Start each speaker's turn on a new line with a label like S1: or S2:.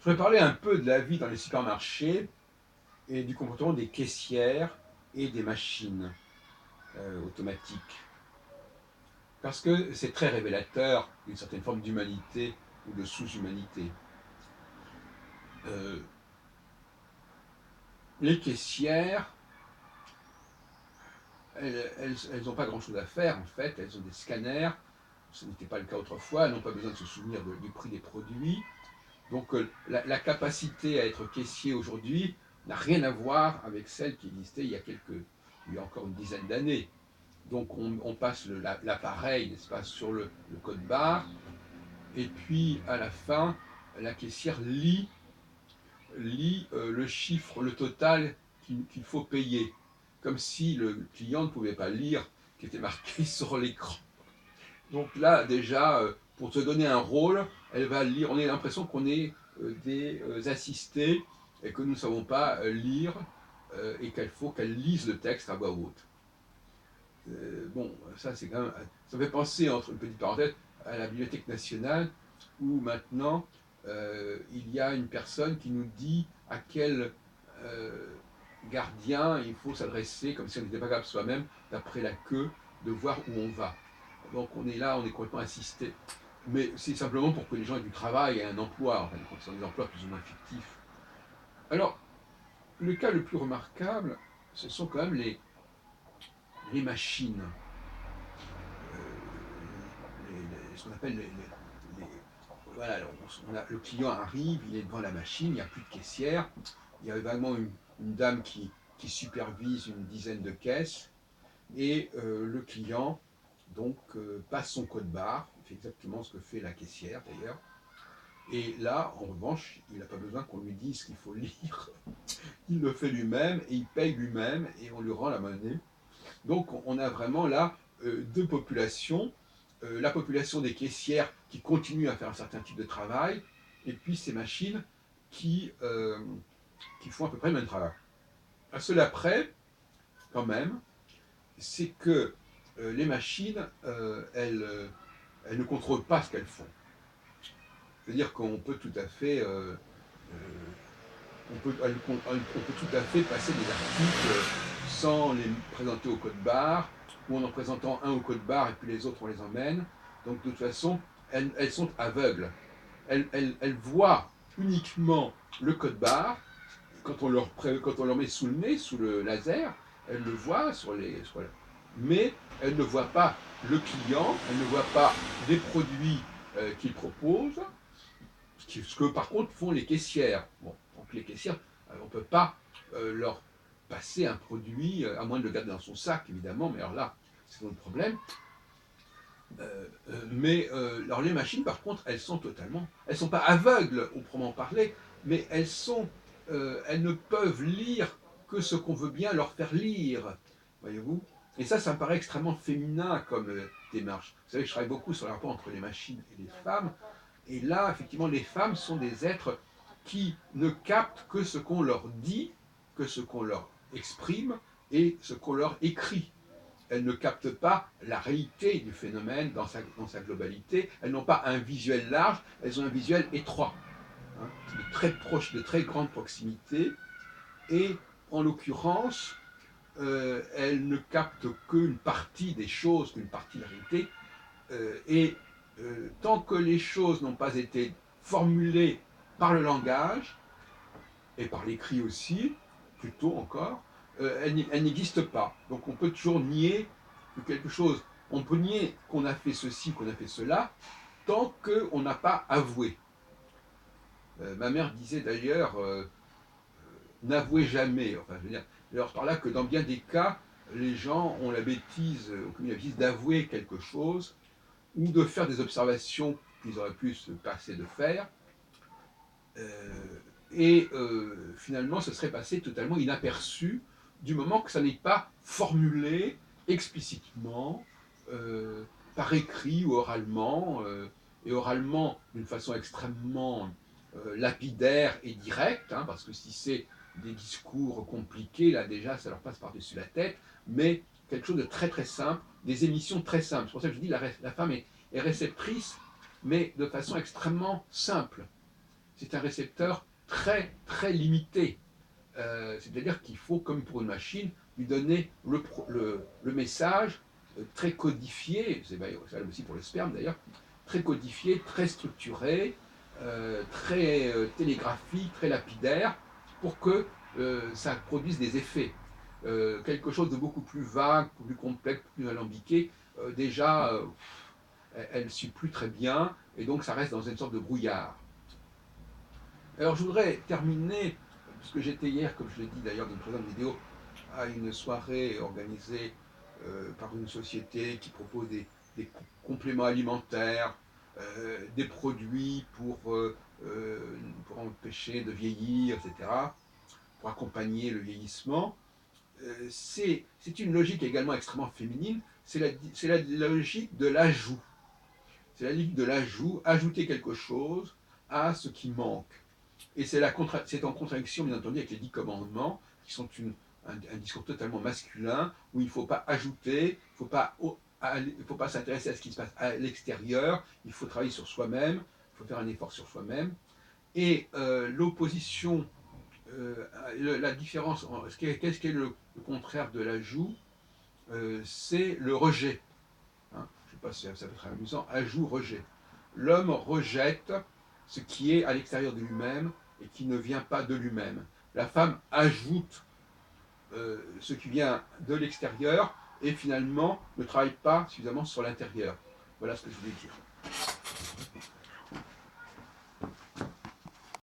S1: Je voudrais parler un peu de la vie dans les supermarchés et du comportement des caissières et des machines automatiques. Parce que c'est très révélateur d'une certaine forme d'humanité ou de sous-humanité. Euh, les caissières, elles n'ont pas grand-chose à faire en fait. Elles ont des scanners. Ce n'était pas le cas autrefois. Elles n'ont pas besoin de se souvenir du prix des produits. Donc la capacité à être caissier aujourd'hui n'a rien à voir avec celle qui existait il y a encore une dizaine d'années. Donc on passe l'appareil, n'est-ce pas, sur le code barre, et puis à la fin, la caissière lit le chiffre, le total qu'il faut payer, comme si le client ne pouvait pas lire ce qui était marqué sur l'écran. Donc là, déjà, pour te donner un rôle, elle va lire, on a l'impression qu'on est des assistés et que nous ne savons pas lire et qu'il faut qu'elle lise le texte à voix haute. Bon, ça c'est quand même. Ça me fait penser, entre une petite parenthèse, à la Bibliothèque nationale, où maintenant il y a une personne qui nous dit à quel euh, gardien il faut s'adresser, comme si on n'était pas capable soi-même, d'après la queue, de voir où on va. Donc on est là, on est complètement assisté. Mais c'est simplement pour que les gens aient du travail et un emploi, enfin, ce sont des emplois plus ou moins fictifs. Alors, le cas le plus remarquable, ce sont quand même les machines. Ce qu'on appelle voilà, le client arrive, il est devant la machine, il n'y a plus de caissière, il y a vaguement une dame qui supervise une dizaine de caisses, et le client donc passe son code barre, il fait exactement ce que fait la caissière d'ailleurs, et là en revanche il n'a pas besoin qu'on lui dise ce qu'il faut lire, il le fait lui-même et il paye lui-même et on lui rend la monnaie. Donc on a vraiment là deux populations. La population des caissières qui continuent à faire un certain type de travail, et puis ces machines qui, euh, qui font à peu près le même travail. À cela près, quand même, c'est que les machines, elles ne contrôlent pas ce qu'elles font. C'est-à-dire qu'on peut tout à fait, on peut tout à fait passer des articles sans les présenter au code barre, ou en présentant un au code barre et puis les autres on les emmène. Donc de toute façon, elles sont aveugles. Elles voient uniquement le code barre. Quand on leur met sous le nez, sous le laser, elles le voient mais elles ne voient pas le client, elles ne voient pas les produits qu'il propose, ce que par contre font les caissières. Bon, donc les caissières, on ne peut pas leur passer un produit, à moins de le garder dans son sac, évidemment, mais alors là, c'est notre problème. Alors les machines, par contre, elles sont pas aveugles au proprement parler, mais elles ne peuvent lire que ce qu'on veut bien leur faire lire, voyez-vous. Et ça me paraît extrêmement féminin comme démarche. Vous savez, je travaille beaucoup sur le rapport entre les machines et les femmes, et là, effectivement, les femmes sont des êtres qui ne captent que ce qu'on leur dit, que ce qu'on leur exprime et ce qu'on leur écrit. Elles ne captent pas la réalité du phénomène dans sa globalité. Elles n'ont pas un visuel large, elles ont un visuel étroit, hein, de très proche, de très grande proximité. Et en l'occurrence, elles ne captent qu'une partie des choses, qu'une partie de la réalité. Tant que les choses n'ont pas été formulées par le langage, et par l'écrit aussi, plutôt encore, elles n'existent pas. Donc on peut toujours nier que quelque chose, on peut nier qu'on a fait ceci, qu'on a fait cela, tant qu'on n'a pas avoué. Ma mère disait d'ailleurs, n'avouez jamais. Enfin, je veux dire, alors par là que dans bien des cas, les gens ont la bêtise, d'avouer quelque chose ou de faire des observations qu'ils auraient pu se passer de faire, finalement, ce serait passé totalement inaperçu du moment que ça n'est pas formulé explicitement, euh, par écrit ou oralement, et oralement d'une façon extrêmement lapidaire et directe, hein, parce que si c'est des discours compliqués, là déjà, ça leur passe par-dessus la tête, mais quelque chose de très très simple, des émissions très simples. C'est pour ça que je dis la femme est réceptrice, mais de façon extrêmement simple. c'est un récepteur très, très limité. C'est-à-dire qu'il faut, comme pour une machine, lui donner le message très codifié, c'est valable aussi pour le sperme d'ailleurs, très codifié, très structuré, très télégraphique, très lapidaire, pour que ça produise des effets. Quelque chose de beaucoup plus vague, plus complexe, plus alambiqué, déjà, elle ne suit plus très bien, et donc ça reste dans une sorte de brouillard. Alors je voudrais terminer, puisque j'étais hier, comme je l'ai dit d'ailleurs dans une précédente vidéo, à une soirée organisée par une société qui propose des compléments alimentaires, des produits pour empêcher de vieillir, etc., pour accompagner le vieillissement. C'est une logique également extrêmement féminine, c'est la logique de l'ajout. C'est la logique de l'ajout, ajouter quelque chose à ce qui manque. Et c'est en contradiction, bien entendu, avec les 10 commandements, qui sont un discours totalement masculin, où il ne faut pas ajouter, il ne faut pas s'intéresser à ce qui se passe à l'extérieur, il faut travailler sur soi-même, il faut faire un effort sur soi-même. Et l'opposition, la différence, qu'est-ce qui est le contraire de l'ajout, c'est le rejet. Hein, je ne sais pas si ça peut être amusant, ajout, rejet. L'homme rejette ce qui est à l'extérieur de lui-même et qui ne vient pas de lui-même. La femme ajoute ce qui vient de l'extérieur et finalement ne travaille pas suffisamment sur l'intérieur. Voilà ce que je voulais dire.